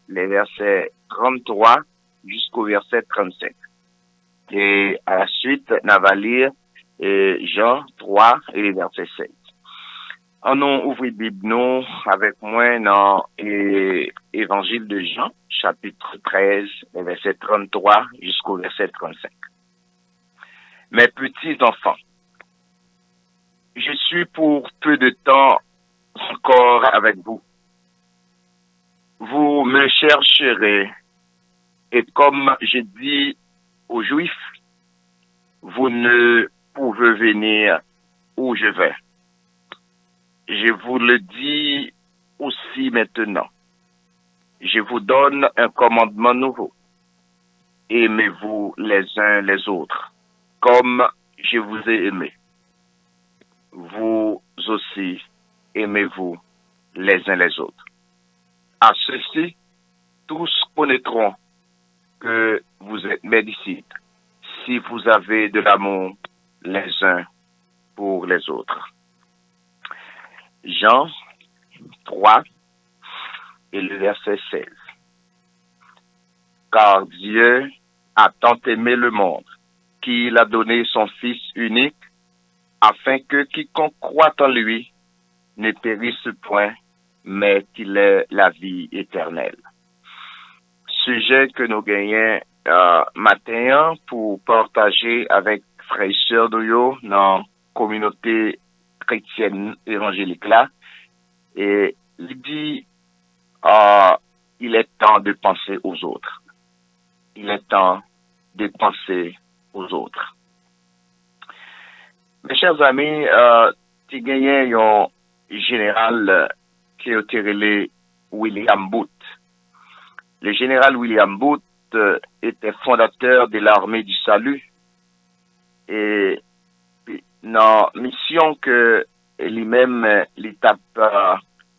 les versets 33 jusqu'au verset 35. Et à la suite, on va lire Jean 3 et les versets 7. On ouvre la Bible nous avec moi dans l'Évangile de Jean, chapitre 13, les versets 33 jusqu'au verset 35. Mes petits enfants, je suis pour peu de temps encore avec vous. Vous me chercherez et comme je dis aux Juifs, vous ne pouvez venir où je vais. Je vous le dis aussi maintenant. Je vous donne un commandement nouveau. Aimez-vous les uns les autres, comme je vous ai aimé. Vous aussi, aimez-vous les uns les autres. À ceci, tous connaîtront que vous êtes mes disciples, si vous avez de l'amour les uns pour les autres. Jean 3 et le verset 16. Car Dieu a tant aimé le monde qu'il a donné son Fils unique afin que quiconque croit en lui ne périsse point, mais qu'il ait la vie éternelle. Sujet que nous gagnons matin pour partager avec frères et sœurs de yo dans la communauté chrétienne évangélique là. Et il dit, il est temps de penser aux autres. Il est temps de penser aux autres. Mes chers amis, tu gagnes un général qui est appelé William Booth. Le général William Booth était fondateur de l'armée du salut et dans la mission que lui-même l'étape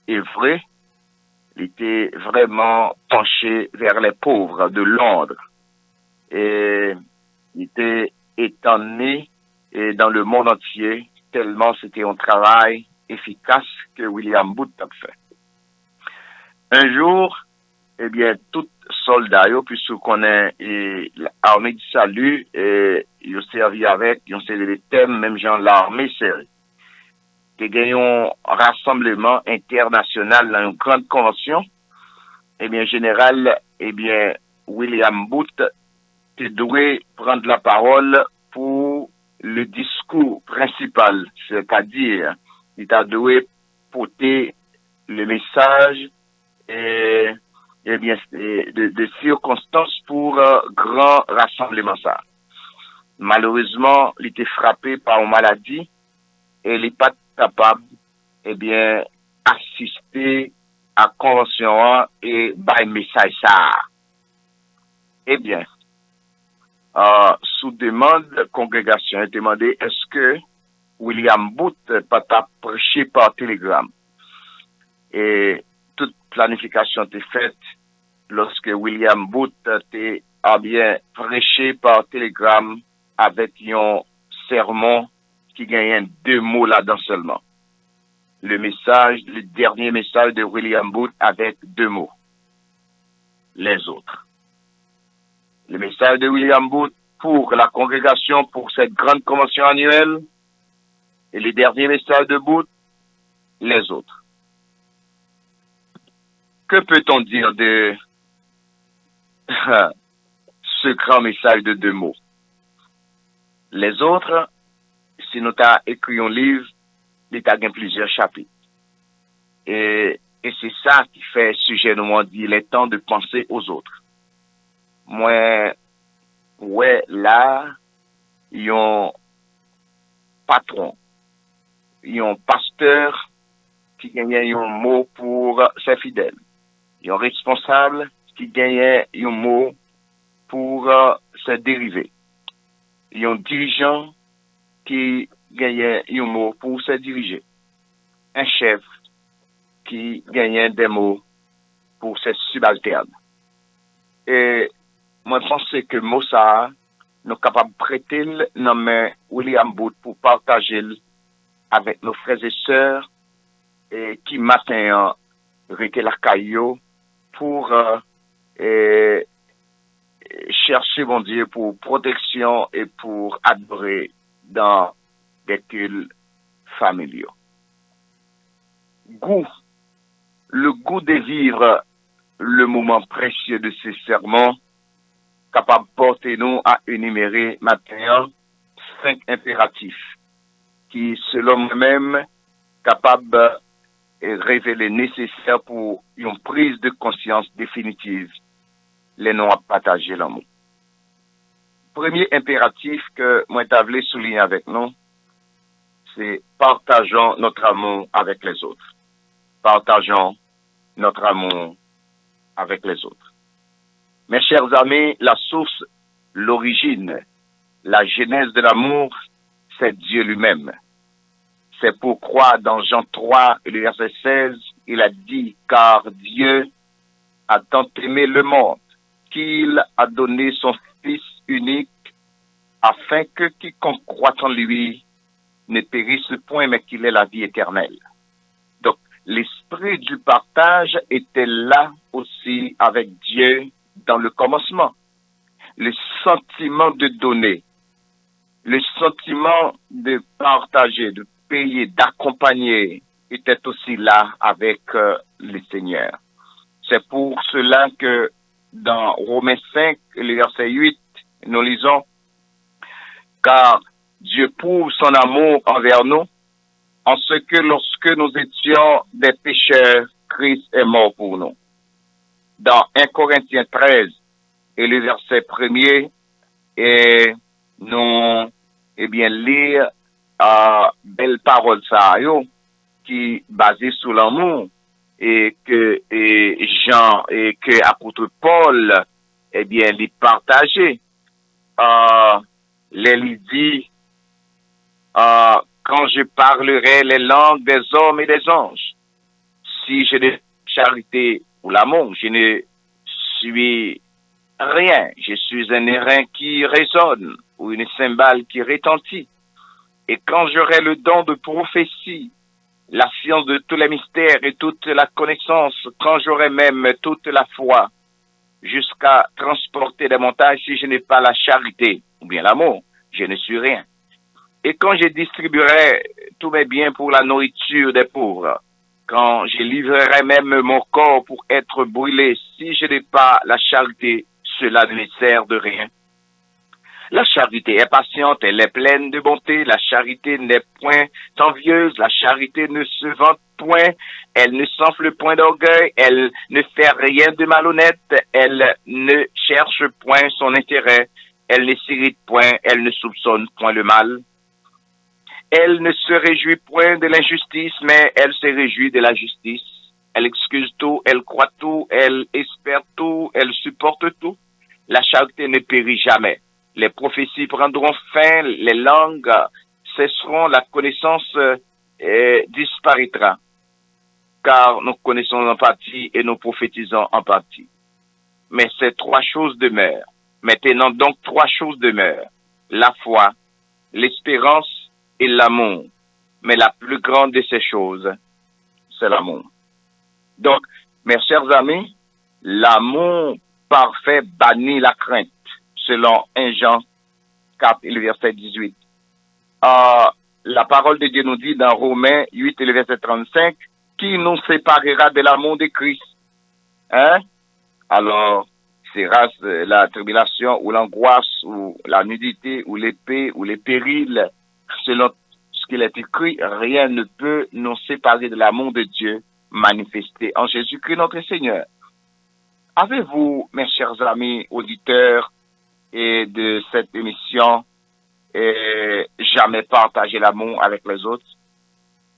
œuvré, il était vraiment penché vers les pauvres de Londres et il était étonné et dans le monde entier tellement c'était un travail efficace que William Booth a fait. Un jour, eh bien, tout soldat, puisque qu'on est l'armée du salut, et ils ont servi avec, ils ont servi les thèmes, même genre l'armée servi. Ils ont gagné un rassemblement international dans une grande convention. Eh bien, général, eh bien, William Booth, tu dois prendre la parole pour le discours principal, c'est-à-dire, il t'a dû porter le message et bien, de circonstances pour grand rassemblement ça. Malheureusement, il était frappé par une maladie et il n'est pas capable, eh bien, assister à convention et by message ça. Eh bien, sous demande, la congrégation a demandé est-ce que William Booth peut prêcher par télégramme. Et toute planification était faite lorsque William Booth a bien prêché par télégramme avec un sermon qui gagnait 2 mots là-dedans seulement. Le dernier message de William Booth avec 2 mots. Les autres. Le message de William Booth pour la congrégation pour cette grande convention annuelle et le dernier message de Booth, les autres. Que peut-on dire de ce grand message de 2 mots? Les autres, si nous avons écrit un livre, il y a plusieurs chapitres. Et c'est ça qui fait sujet de moi dire, il est temps de penser aux autres. Moi, ouais, là, il y a un patron, il y a un pasteur qui gagne un mot pour ses fidèles. Il y a un responsable qui gagne un mot pour ses dérivés. Il y a un dirigeant qui gagne un mot pour se diriger. Un chef qui gagne des mots pour ses subalternes. Et moi, je pense que mot ça, nous sommes capables de prêter dans main William Booth pour partager avec nos frères et sœurs et qui matin, rete la caillou pour chercher, mon Dieu, pour protection et pour adorer dans des cultes familiaux. Le goût de vivre le moment précieux de ces sermons, capable de porter nous à énumérer maintenant 5 impératifs qui, selon moi-même, capable de révéler nécessaire pour une prise de conscience définitive, les noms à partager l'amour. Premier impératif que moi t'avais souligner avec nous, c'est partageons notre amour avec les autres. Partageons notre amour avec les autres. Mes chers amis, la source, l'origine, la genèse de l'amour, c'est Dieu lui-même. C'est pourquoi dans Jean 3, le verset 16, il a dit, car Dieu a tant aimé le monde qu'il a donné son Fils unique afin que quiconque croit en lui ne périsse point, mais qu'il ait la vie éternelle. Donc, l'esprit du partage était là aussi avec Dieu dans le commencement. Le sentiment de donner, le sentiment de partager, de payer, d'accompagner était aussi là avec le Seigneur. C'est pour cela que dans Romains 5, le verset 8, nous lisons, car Dieu prouve son amour envers nous, en ce que lorsque nous étions des pécheurs, Christ est mort pour nous. Dans 1 Corinthiens 13, et le verset 1er, et nous, lire belle parole ça, qui basée sur l'amour, et que Jean, et que apôtre Paul, les partageait. Les dit, quand je parlerai les langues des hommes et des anges, si je n'ai charité ou l'amour, je ne suis rien. Je suis un airain qui résonne ou une cymbale qui retentit. Et quand j'aurai le don de prophétie, la science de tous les mystères et toute la connaissance, quand j'aurai même toute la foi, jusqu'à transporter des montagnes, si je n'ai pas la charité ou bien l'amour, je ne suis rien. Et quand je distribuerai tous mes biens pour la nourriture des pauvres, quand je livrerai même mon corps pour être brûlé, si je n'ai pas la charité, cela ne me sert de rien. La charité est patiente, elle est pleine de bonté, la charité n'est point envieuse, la charité ne se vante point, elle ne s'enfle point d'orgueil, elle ne fait rien de malhonnête, elle ne cherche point son intérêt, elle ne s'irrite point, elle ne soupçonne point le mal. Elle ne se réjouit point de l'injustice, mais elle se réjouit de la justice. Elle excuse tout, elle croit tout, elle espère tout, elle supporte tout. La charité ne périt jamais. Les prophéties prendront fin, les langues cesseront, la connaissance disparaîtra. Car nous connaissons en partie et nous prophétisons en partie. Mais ces 3 choses demeurent. Maintenant donc 3 choses demeurent. La foi, l'espérance et l'amour. Mais la plus grande de ces choses, c'est l'amour. Donc, mes chers amis, l'amour parfait bannit la crainte, selon 1 Jean 4 et le verset 18. La parole de Dieu nous dit dans Romains 8 et le verset 35, qui nous séparera de l'amour de Christ? Alors, sera la tribulation ou l'angoisse ou la nudité ou l'épée ou les périls, selon ce qu'il est écrit, rien ne peut nous séparer de l'amour de Dieu manifesté en Jésus-Christ notre Seigneur. Avez-vous, mes chers amis auditeurs et de cette émission, jamais partagé l'amour avec les autres?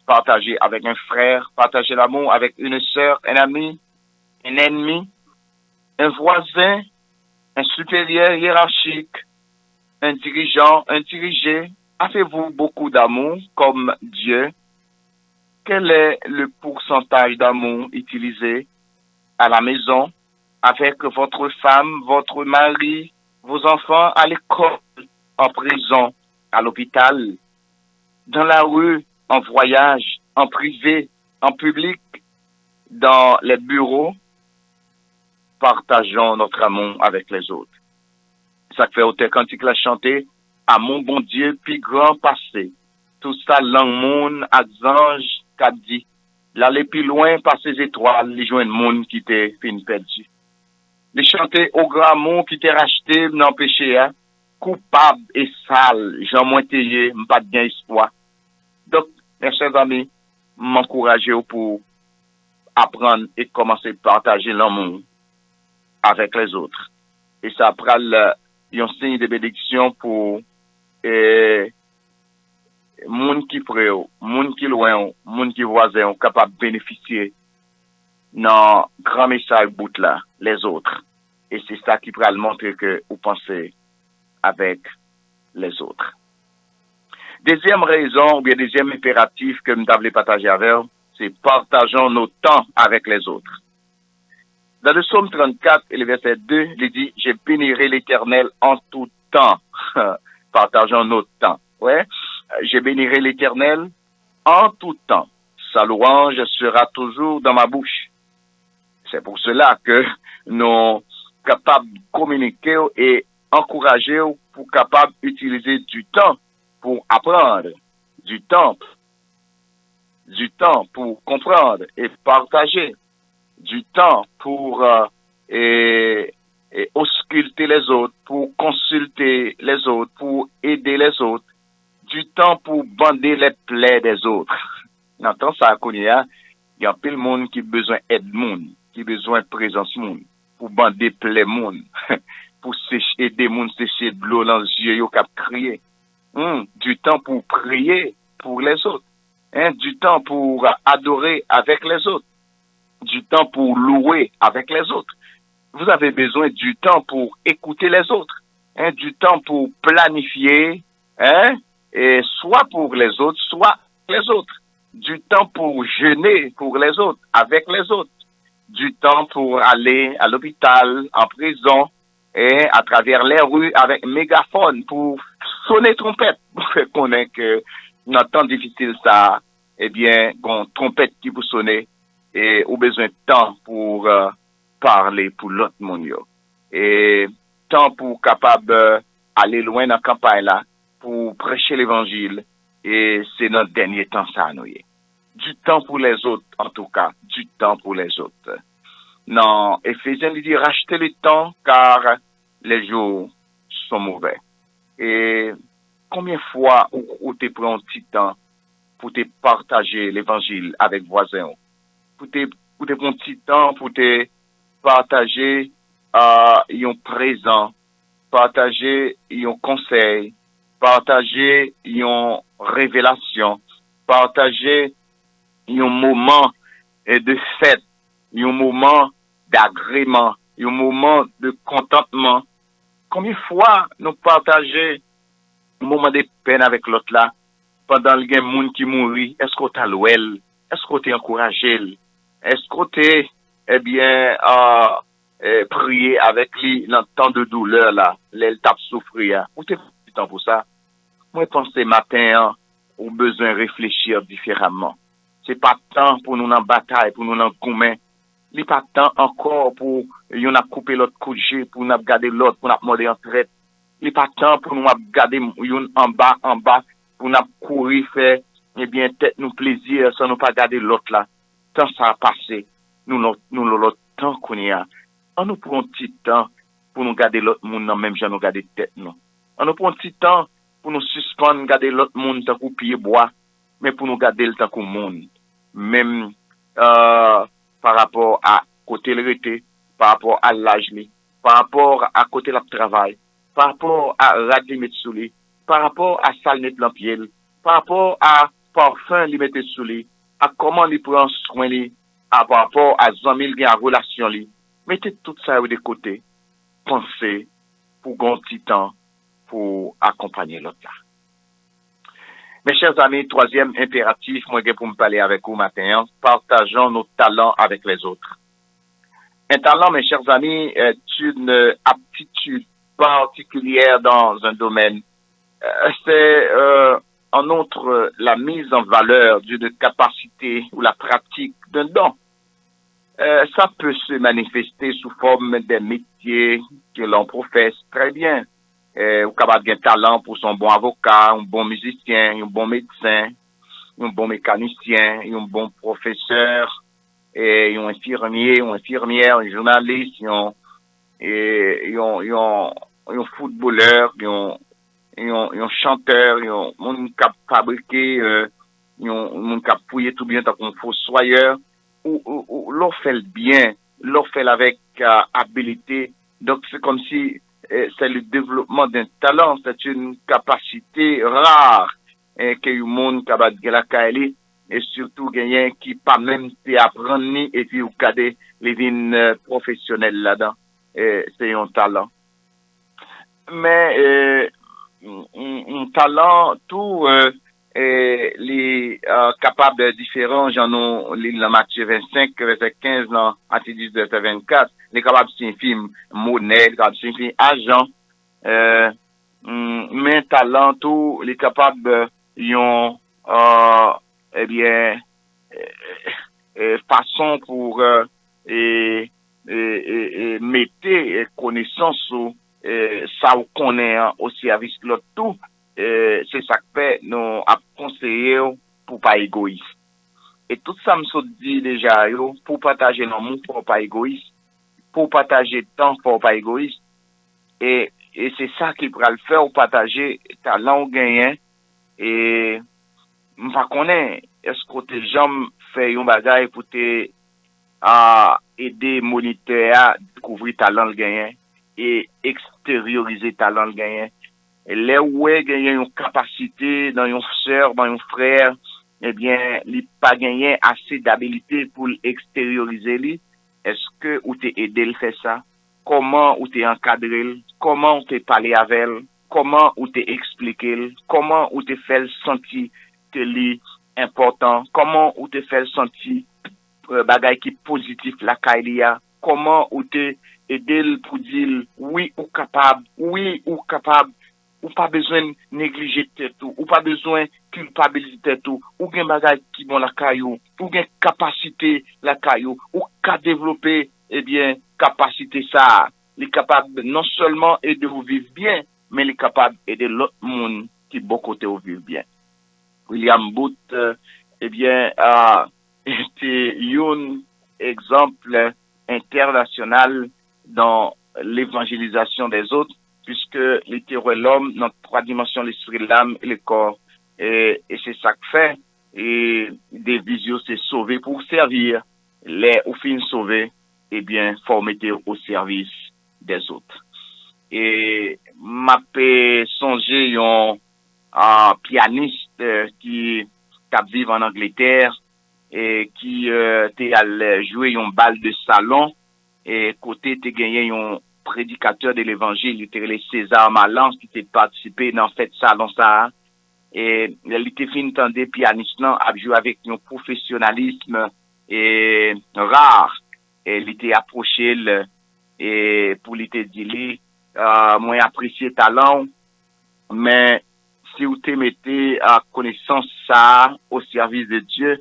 Partager avec un frère, partager l'amour avec une sœur, un ami, un ennemi, un voisin, un supérieur hiérarchique, un dirigeant, un dirigé? Avez-vous beaucoup d'amour comme Dieu? Quel est le pourcentage d'amour utilisé à la maison, avec votre femme, votre mari, vos enfants, à l'école, en prison, à l'hôpital, dans la rue, en voyage, en privé, en public, dans les bureaux? partageons notre amour avec les autres. Ça fait autant cantique la chanter, à mon bon Dieu, puis grand passé. Tout ça, l'ange, à ange, qu'a dit. L'aller plus loin par ces étoiles, les joindre monde qui t'est fin perdu. Les chanter au grand amour qui t'est racheté, n'empêcher, hein, coupable et sale, j'en moins tayé, m'pas de bien espoir. Donc, mes chers amis, m'encourager pour apprendre et commencer à partager l'amour avec les autres. Et ça prend un signe de bénédiction pour moun qui près, moun qui loin, moun qui voisin, capable de bénéficier dans grand message bout là, les autres. Et c'est ça qui pourra montrer que vous pensez avec les autres. Deuxième raison, ou bien deuxième impératif que nous devons partager avec vous, c'est partageons nos temps avec les autres. Dans le psaume 34 et le verset 2, il dit, je bénirai l'Éternel en tout temps. Partageons nos temps. Ouais. Je bénirai l'Éternel en tout temps. Sa louange sera toujours dans ma bouche. C'est pour cela que nous sommes capables de communiquer et encourager pour capables d'utiliser du temps pour apprendre, du temps pour comprendre et partager, du temps pour ausculter les autres, pour consulter les autres, pour aider les autres, du temps pour bander les plaies des autres. Dans temps ça il y a plein de monde qui a besoin d'aide monde, qui a besoin de présence monde, pour bander plaies monde, pour aider monde sécher de l'eau dans les yeux qui a crié. Du temps pour prier pour les autres, du temps pour adorer avec les autres, du temps pour louer avec les autres. Vous avez besoin du temps pour écouter les autres, du temps pour planifier, et soit pour les autres, soit les autres. Du temps pour jeûner pour les autres, avec les autres. Du temps pour aller à l'hôpital, en prison, et à travers les rues avec mégaphone pour sonner trompette. Pour connaître que dans un temps difficile ça, eh bien, qu'on trompette qui vous sonner et au besoin de temps pour parler pour l'autre monde. Et temps pour capable aller loin dans la campagne là, pour prêcher l'évangile. Et c'est notre dernier temps ça, nous. Du temps pour les autres, en tout cas, du temps pour les autres. Non, Éphésiens dit rachetez le temps car les jours sont mauvais. Et combien de fois où tu prends un petit temps pour te partager l'évangile avec voisins, pour te prendre un petit temps pour te partager un présent, partager un conseil, partager une révélation, partager un moment de fête, un moment d'agrément, un moment de contentement. Combien de fois nous partageons un moment de peine avec l'autre là, pendant le monde qui mourit, est-ce qu'on t'a loué, est-ce qu'on t'a encouragé, est-ce qu'on t'a, eh bien, prié avec lui dans le temps de douleur là, l'elle tape souffrir, ou t'es du temps pour ça? Moi, je pense que matin, on a besoin de réfléchir différemment. C'est pas temps pour nous en bataille, pour nous en commun. Il n'est pas temps encore pour nous couper l'autre coup de jeu, pour nous garder l'autre, pour nous morder en traite. Il n'est pas temps pour nous garder en bas, pour nous courir, faire, eh bien, peut-être nous plaisir, sans nous pas garder l'autre là. Tant ça a passé, nous l'autre temps qu'on y a. On nous prend un petit temps pour nous garder l'autre monde, non, même si nous garder tête, non. On nous prend un petit temps pour nous suspendre, garder l'autre monde tant qu'on pied bois, mais pour nous garder le temps qu'on monde. Même, par rapport à côté le rété, par rapport à l'âge, par rapport à côté le travail, par rapport à radli mettre sous lui, par rapport à salle net l'empiel, par rapport à parfum li mettre sous lui, à comment il prend soin lui, par rapport à 100 000 gains à relation lui. Mettez tout ça de côté. Pensez pour un petit temps pour accompagner l'autre là. Mes chers amis, troisième impératif, moi, pour me parler avec vous matin, partageons nos talents avec les autres. Un talent, mes chers amis, est une aptitude particulière dans un domaine. C'est, en outre, la mise en valeur d'une capacité ou la pratique d'un don. Ça peut se manifester sous forme des métiers que l'on professe très bien. Ou capable de talent pour son bon avocat, un bon musicien, un bon médecin, un bon mécanicien, un bon professeur, et un infirmier, une infirmière, un journaliste, un footballeur, un chanteur, un monde qui a fabriqué, un monde qui a fouillé tout bien tant qu'on fossoyeur, ou l'on fait le bien, l'on fait avec habilité. Donc c'est comme si c'est le développement d'un talent, c'est une capacité rare que le monde capable de la caler et surtout gagner qui pas même te apprendre ni et puis ou cadet les vignes professionnels là-dedans. C'est un talent. Mais un talent tout les capables de différents j'en ai dans Matthieu 25 verset 15 dans Matthieu 18 verset 24 les capables signifier monnaie les capables signifier argent mais talent tout les capables ont eh bien façon pour mettre connaissance ça ou connaît au service de l'autre tout c'est ça que fait nous a conseillé pour pas égoïste et tout ça me so dit déjà yo pour partager l'amour pour pas égoïste pour partager temps pour pas égoïste et c'est ça qui pourra le faire ou partager talent ou gagner et m'pa connaît est-ce que tes jambes fait un bagage pour te aider moniteur à découvrir talent le gagner et extérioriser talent le gagner et là où est gagner une capacité dans une sœur dans un frère eh bien il pas gagner assez d'habilité pour extérioriser lui est-ce que ou t'es aidé le faire ça comment ou t'es encadré comment ou t'es parlé avec elle comment ou t'es expliqué comment ou t'es fait sentir que lui important comment ou t'es fait sentir bagay qui positif la kailia comment ou t'es aidé pour dire oui ou capable ou pas besoin négliger tout ou pas besoin culpabiliser tout ou gen bagay qui bon la caillou ou gen capacité la caillou ou ka développer eh bien capacité ça les capable non seulement aider vous vivre bien mais les capable aider l'autre monde qui bon côté vous vivre bien William Booth eh bien était un exemple international dans l'évangélisation des autres puisque littéralement l'homme dans trois dimensions l'esprit l'âme et le corps et c'est ça que fait et des visions c'est sauver pour servir les ou fin sauver et bien faut mettre au service des autres et m'a songer un pianiste qui vit en Angleterre et qui t'es allé jouer un bal de salon et côté t'es gagné un prédicateur de l'évangile il était César Malance qui t'est participé dans cette salon ça et il était fin tendé pianiste là a joué avec un professionnalisme et rare et il était approché et pour lui te dire moi apprécié talent mais si vous te mettez à connaissance ça au service de Dieu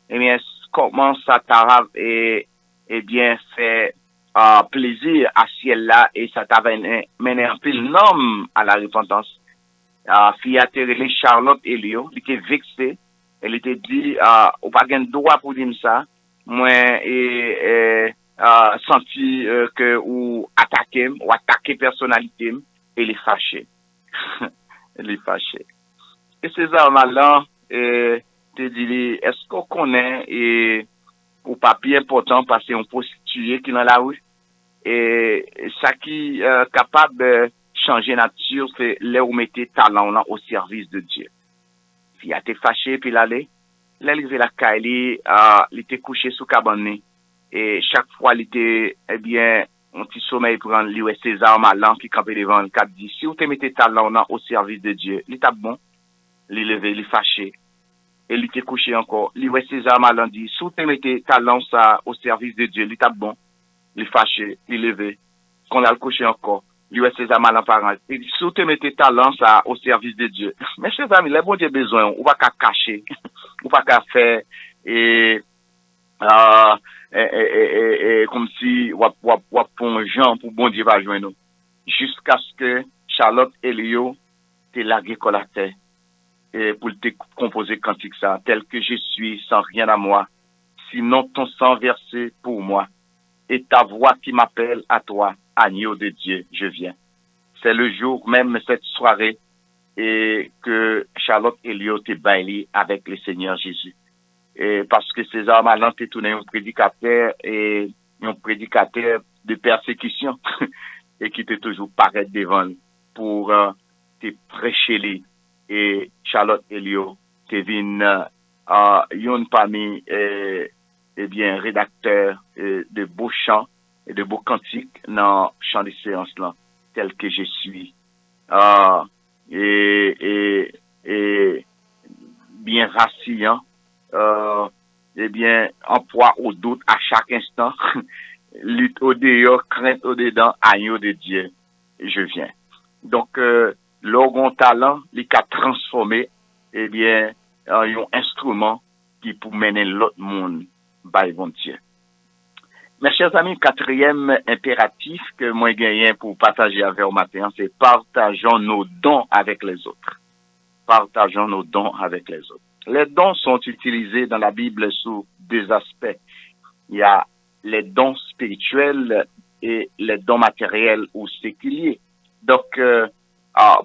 eh bien comment ça t'arrive et bien fait plaisir à ciel là et ça t'a mené un peu l'homme à la repentance fille a terrelé Charlotte Elio il était vexé elle était dit au pas gain droit pour dire ça moi et senti que ou attaquer personnalité et les fâché les fâché et César Malan te dit est-ce qu'on connaît et ou papier important parce qu'on prostituée qui dans la rue et ça qui capable de changer nature c'est là où mettez talent là au service de Dieu il a été fâché puis l'aller levé la caille il était couché sous cabane et chaque fois il était eh bien un petit sommeil prendre lui César Malan qui campait devant le cap dit si vous te mettez talent là au service de Dieu il t'a bon il levé il fâché et il était couché encore lui César Malan dit si vous te mettez talent ça au service de Dieu il t'a bon il fâché il levé qu'on a le couché encore lui César Malan parent il dit si vous te mettez talent ça au service de Dieu mais chers amis les bon Dieu besoin ou pas cacher ou pas faire et comme si wap pon jan pour bon Dieu va joindre nous. Jusqu'à ce que Charlotte Elio te largué collatère et pour te composer cantique ça, tel que je suis sans rien à moi, sinon ton sang versé pour moi et ta voix qui m'appelle à toi, agneau de Dieu, je viens. C'est le jour même cette soirée et que Charlotte Elio te bailli avec le Seigneur Jésus. Et parce que César Malan te tourné un prédicateur de persécution et qui te toujours paraît devant pour te prêcher lui. Et Charlotte Elio te vient yon parmi bien rédacteur de beaux chants et de beaux cantiques dans chant de séance là tel que je suis et bien raciant et bien emploi au doute à chaque instant lutte au dehors crainte au dedans agneau de Dieu je viens donc l'orgon talent il a transformé eh bien un instrument qui pour mener l'autre monde by bon Dieu. Mes chers amis, quatrième impératif que moi gagne pour partager avec vous matin, c'est partageons nos dons avec les autres. Partageons nos dons avec les autres. Les dons sont utilisés dans la Bible sous deux aspects. Il y a les dons spirituels et les dons matériels ou séculiers. Donc,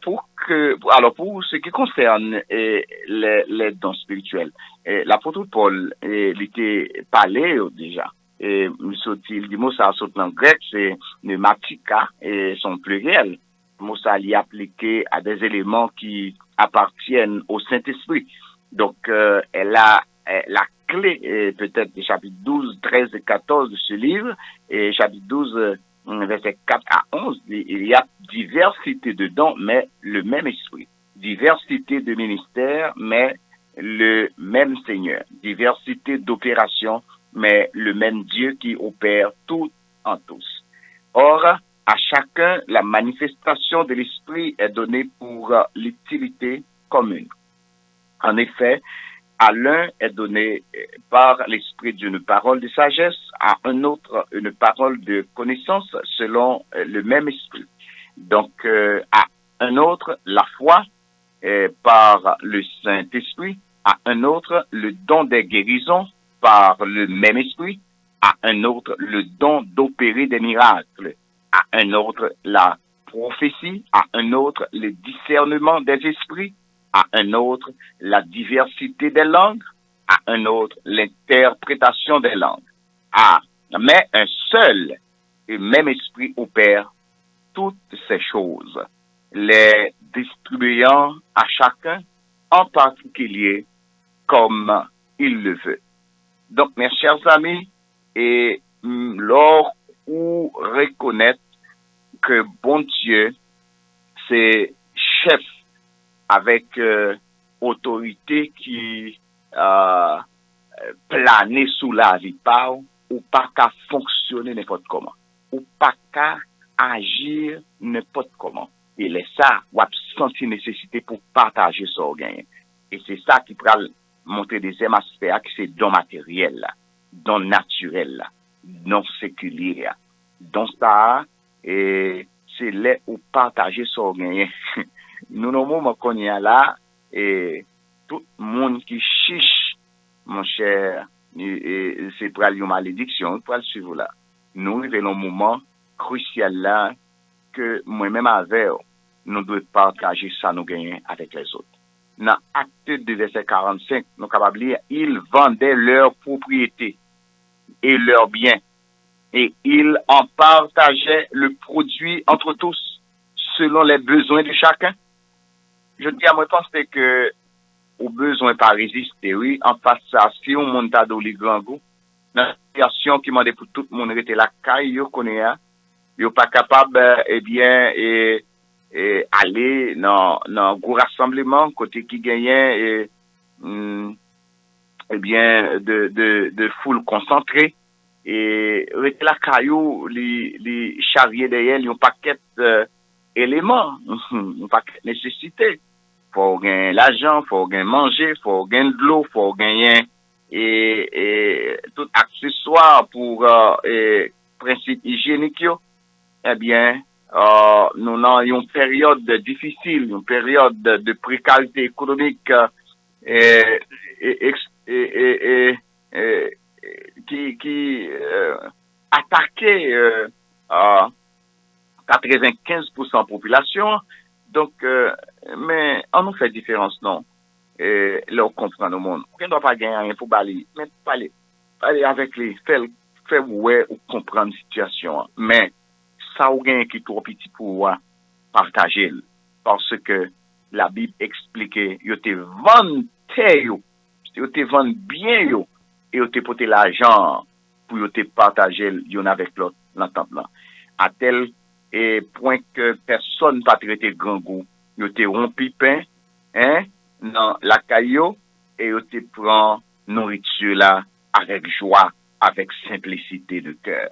pour ce qui concerne les dons spirituels, l'apôtre Paul, il était parlé déjà. Et il dit mot ça saute en grec, c'est pneumatika et son pluriel. Mot ça l'y appliqué à des éléments qui appartiennent au Saint-Esprit. Donc, elle a la clé, peut-être des chapitres 12, 13 et 14 de ce livre, et chapitre 12, verset 4 à 11, il y a diversité de dons, mais le même esprit. Diversité de ministères, mais le même Seigneur. Diversité d'opérations, mais le même Dieu qui opère tout en tous. Or, à chacun, la manifestation de l'esprit est donnée pour l'utilité commune. En effet, à l'un est donnée par l'esprit d'une parole de sagesse, à un autre une parole de connaissance selon le même esprit. Donc, à un autre, la foi par le Saint-Esprit, à un autre, le don des guérisons par le même esprit, à un autre, le don d'opérer des miracles, à un autre, la prophétie, à un autre, le discernement des esprits, à un autre, la diversité des langues, à un autre, l'interprétation des langues. Mais un seul et même esprit opère toutes ces choses, les distribuant à chacun en particulier comme il le veut. Donc, mes chers amis, et lors où reconnaître que bon Dieu, c'est chef avec autorité qui planait sous la vie par ou pas qu'à fonctionner n'importe comment, ou pas qu'à agir n'importe comment. Et c'est ça, ou a senti nécessité pour partager son organe. Et c'est ça qui pourra montrer deuxième aspect, qui c'est don matériel, là, don naturel, là, don séculier, là. Donc ça, et c'est là où partager son organe. Nous, nos moments qu'on y a là, et tout le monde qui chiche, mon cher, c'est pour aller une malédiction, pour le suivre là. Nous, il y a un moment crucial là, que moi-même avec, nous devons partager ça, nous gagner avec les autres. Dans Acte de verset 45, nous sommes capables de lire, ils vendaient leurs propriétés et leurs biens, et ils en partageaient le produit entre tous, selon les besoins de chacun. Je dis à moi, je pense que, au besoin pas résister, oui, en face ça, si on monte à dos les grands goûts, dans la situation qui m'a dit pour tout le monde rester la caille, yo connaît, yo pas capable, aller dans gros rassemblement, côté qui gagnait, de foule concentrée, et rester la caillou, les charriers derrière, ils ont paquet, éléments, un paquet nécessité. Faut gagner l'argent, faut gagner manger, faut gagner de l'eau, faut gagner et tout accessoire pour principe hygiénique, eh bien, nous avons une période difficile, une période de précarité économique et, et, et, et, qui attaquait 95% population. Donc, mais on nous fait différence, non? Et là, on comprend le monde. On ne doit pas gagner rien pour parler, mais parler avec les, faire ouais, ou comprendre la situation. Mais, ça ou gagne qui est trop petit pour partager. Parce que la Bible explique, yo te vend yo te vend bien yo, et yo te porté l'argent pour yo te partager yon avec l'autre, l'entente là. À tel point que personne pas traité grand goût, yo te rompi pain, hein, dans la caillou, et yo te prend nourriture là, avec joie, avec simplicité de cœur.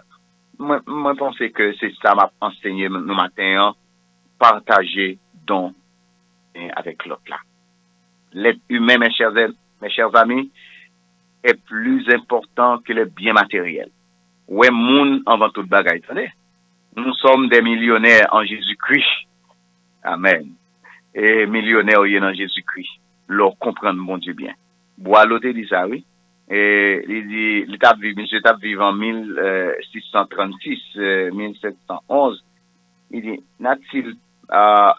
Moi, pense que c'est ça m'a enseigné nous matin, hein, partager don avec l'autre là. L'être humain, mes chers amis, est plus important que le bien matériel. Ouais, moun avant toute bagaille. Nous sommes des millionnaires en Jésus-Christ. Amen. Et millionnaires en Jésus-Christ. Leur comprendre mon Dieu bien. Boileau dit ça, oui. Et il dit, monsieur t'a vécu en 1636, 1711. Il dit, n'a-t-il,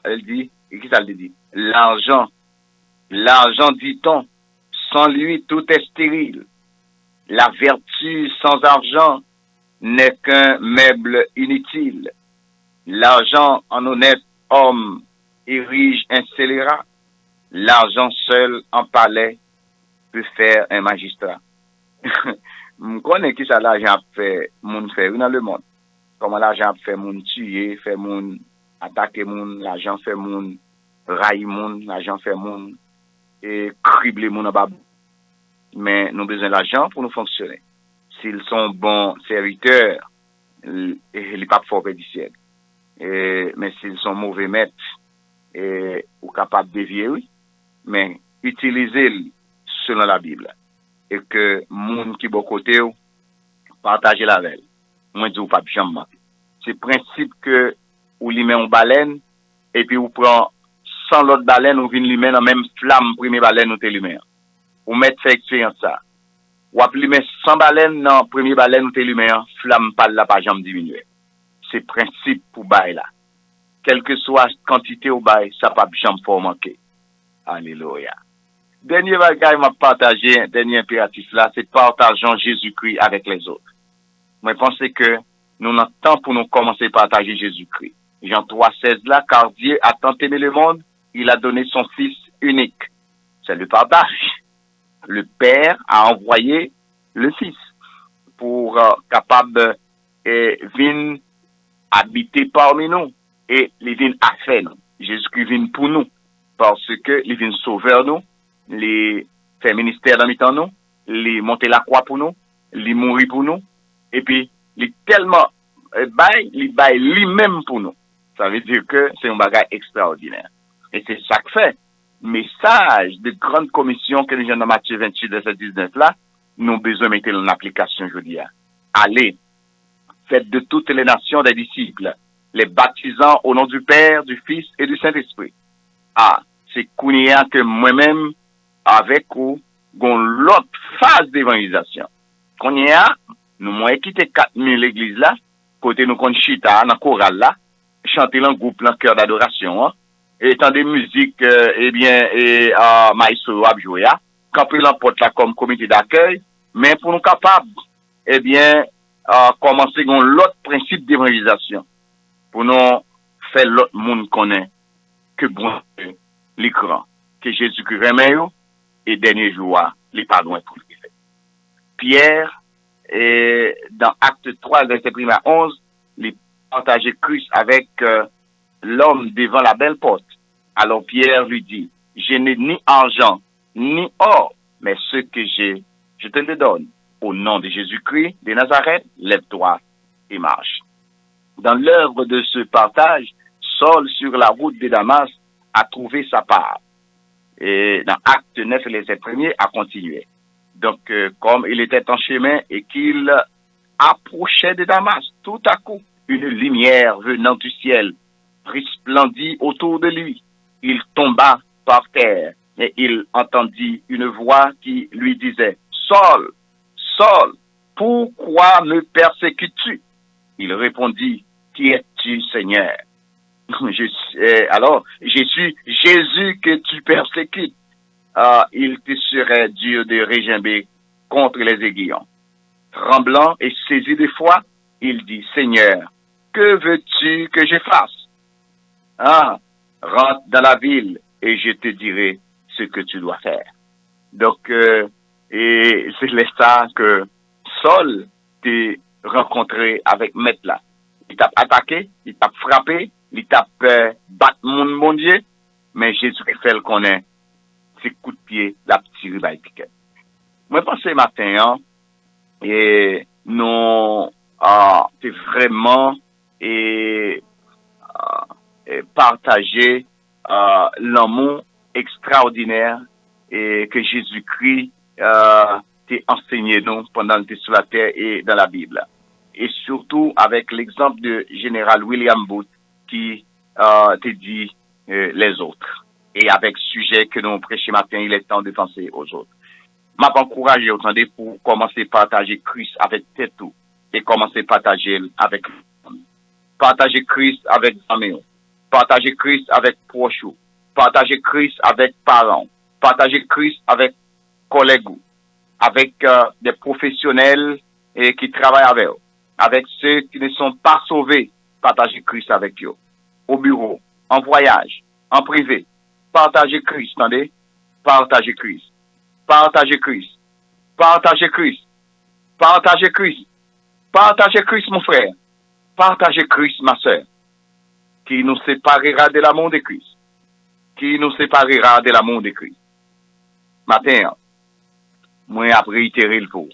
elle dit, et qui ça le dit? L'argent, dit-on, sans lui, tout est stérile. La vertu sans argent n'est qu'un meuble inutile. L'argent en honnête homme érige un scélérat. L'argent seul en palais peut faire un magistrat. Je connais qui ça l'argent fait moun faire dans le monde. Comment l'argent fait moun tuer, fait moun attaquer moun, l'argent fait moun railler moun, l'argent fait moun et cribler moun en bas. Mais nous avons besoin d'argent pour nous fonctionner. S'ils sont bons serviteurs, ils ne pas fort du ciel. Mais s'ils sont mauvais maîtres, ou capables de dévier, oui. Mais utilisez-le selon la Bible. Et que moun qui bon côté, partagez la veille. Moi, je ne dis pas jamais. C'est le principe que ou lui met en baleine, et puis ou prend 100 l'autre baleine, ou vient lui mettre dans la même flamme, premier baleine, ou te lui met. Ou mettre fait expérience ça. Ou lui met 100 baleines, dans premier baleine, ou te lui met, flamme pas la pas jamais diminuer. C'est le principe pour bail là. Quelle que soit la quantité au bail, ça pas jamais pour manquer. Alléluia. Dernier bagage m'a partagé, dernier impératif là, c'est partageons Jésus-Christ avec les autres. Moi, je pense que nous avons temps pour nous commencer à partager Jésus-Christ. Jean 3,16 là, car Dieu a tant aimé le monde, il a donné son Fils unique. C'est le partage. Le Père a envoyé le Fils pour capable venir habiter parmi nous et il vient à faire nous. Jésus-Christ vient pour nous parce que il vient sauver nous, il fait ministère dans mi-temps nous, il monter la croix pour nous, il mourir pour nous et puis il tellement il bail lui-même pour nous. Ça veut dire que c'est un bagage extraordinaire. Et c'est ça que fait. Message de grande commission que nous avons dans Matthieu 28, verset 19 là, nous avons besoin de mettre en application aujourd'hui. Allez, faites de toutes les nations des disciples, les baptisant au nom du Père, du Fils et du Saint-Esprit. Ah, c'est kounia que moi-même, avec vous, avons l'autre phase d'évangélisation. Kounia, nous avons quitté 4000 l'église là, côté nous kon chita, dans chorale là, chanter dans groupe, dans cœur d'adoration, hein. Et tant des musiques, maïso a joué, camper l'emporte là comme comité d'accueil, mais pour nous capables, commencer avec l'autre principe d'évangélisation, pour nous faire l'autre monde connaît que bon l'écran, que Jésus-Christ remet et dernier jour, les pardons pour lui. Pierre, dans Acte 3, verset 1 à 11, les partager Christ avec l'homme devant la belle porte. Alors Pierre lui dit, je n'ai ni argent, ni or, mais ce que j'ai, je te le donne. Au nom de Jésus-Christ de Nazareth, lève-toi et marche. Dans l'œuvre de ce partage, Saul sur la route de Damas a trouvé sa part. Et dans Acte 9, verset 1 a continué. Donc, comme il était en chemin et qu'il approchait de Damas, tout à coup, une lumière venant du ciel resplendit autour de lui. Il tomba par terre et il entendit une voix qui lui disait, Saul, Saul, pourquoi me persécutes-tu? Il répondit, qui es-tu, Seigneur? Alors, je suis Jésus que tu persécutes. Il te serait dur de régimber contre les aiguillons. Tremblant et saisi de foi, il dit, Seigneur, que veux-tu que je fasse? Rentre dans la ville et je te dirai ce que tu dois faire. Donc, et c'est ça que Saul t'a rencontré avec Maître là. Il t'a attaqué, il t'a frappé, il t'a battu mon Dieu, mais Jésus fait le connaît, c'est coup de pied, la petite ribaille piquet. Moi, je pense ce matin, hein, et nous, c'est vraiment, partager l'amour extraordinaire et que Jésus-Christ t'a enseigné nous pendant que tu es sur la terre et dans la Bible. Et surtout avec l'exemple de général William Booth qui t'a dit les autres. Et avec ce sujet que nous prêchons matin, il est temps de penser aux autres. M'a encouragé entendez, pour commencer à partager Christ avec tout et commencer à partager avec partager Christ avec amis, partager Christ avec proches, partager Christ avec parents, partager Christ avec collègues, avec des professionnels qui travaillent avec eux, avec ceux qui ne sont pas sauvés, partager Christ avec eux, au bureau, en voyage, en privé, partager Christ, attendez, partager Christ, partager Christ, partager Christ, partager Christ, partager Christ, mon frère, partager Christ, ma soeur, qui nous séparera de l'amour de Christ, qui nous séparera de l'amour de Christ. Matin, moi, après, réitérer le pour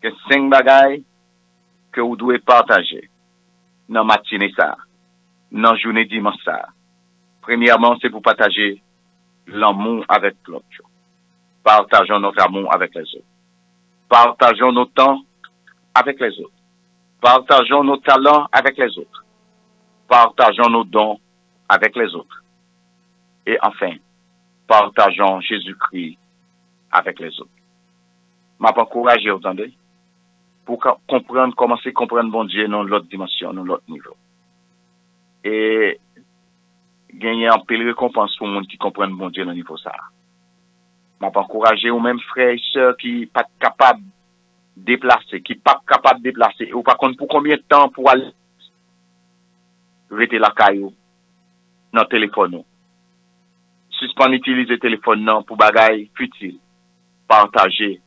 que 5 bagailles que vous devez partager dans la matinée ça, dans la journée dimanche ça. Premièrement, c'est pour partager l'amour avec l'autre. Partageons notre amour avec les autres. Partageons notre temps avec les autres. Partageons nos talents avec les autres. Partageons nos dons avec les autres. Et enfin, partageons Jésus-Christ avec les autres. M'a pas encouragé, vous entendez? Pour comprendre, commencer à comprendre bon Dieu dans l'autre dimension, dans l'autre niveau. Et gagner un peu de récompense pour les gens qui comprennent bon Dieu dans le niveau ça. M'a pas encouragé aux mêmes frères et sœurs qui pas capables de déplacer, qui pas capables de déplacer, ou par contre pour combien de temps pour aller rester la caillou dans le téléphone. Suspendre utiliser le téléphone non pour bagaille futile. Partager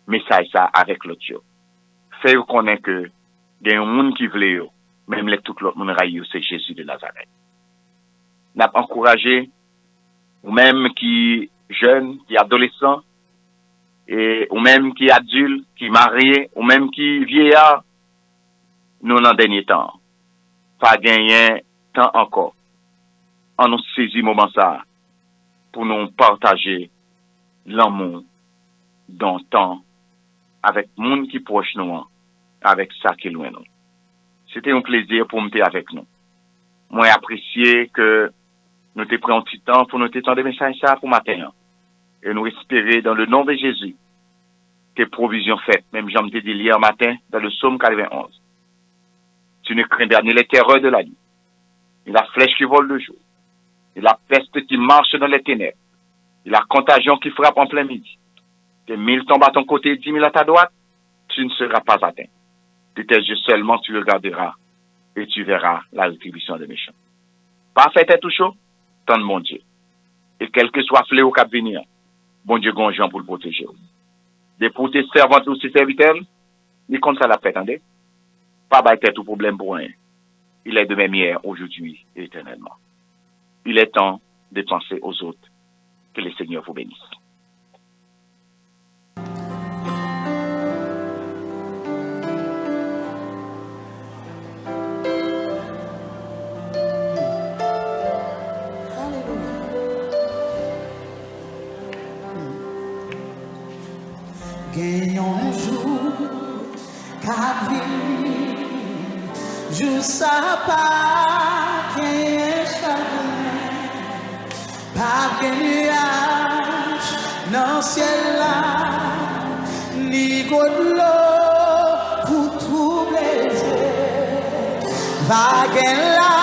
message ça avec l'autre. Faire connaître que il y a un monde qui veut, même les tout l'autre monde raillé, c'est Jésus de Nazareth. N'a encouragé ou même qui jeune, qui adolescent, et ou même qui adulte, qui marié, ou même qui vieillard, nous dans le dernier temps, pas gagner temps encore. On nous saisit moment ça pour nous partager l'amour dans le temps avec le monde qui est proche nous, avec ça qui est loin nous. C'était un plaisir pour me avec nous. Moi, apprécié que nous te pris un petit temps pour nous t'étendre des messages ça pour matin. Et nous espérer dans le nom de Jésus que provisions faites, même j'en ai dit hier matin dans le psaume 91. Tu ne crains ni les terreurs de la nuit, ni la flèche qui vole le jour, ni la peste qui marche dans les ténèbres, ni la contagion qui frappe en plein midi. Que 1000 tombent à ton côté et 10 000 à ta droite, tu ne seras pas atteint. De tes yeux seulement tu regarderas et tu verras la rétribution des méchants. Parfait est tout chaud, tant de mon Dieu. Et quel que soit fléau qui va venir, bon Dieu gongeant pour le protéger. Des pour tes servantes ou tes serviteurs, il compte ça la paix, attendez. Pas bâtir tout problème pour rien. Il est de même hier, aujourd'hui et éternellement. Il est temps de penser aux autres. Que le Seigneur vous bénisse. Jou sa pa gen chagrin, pa gen nuage nan ciel la, ni goutte d'eau pour troubler, va gen la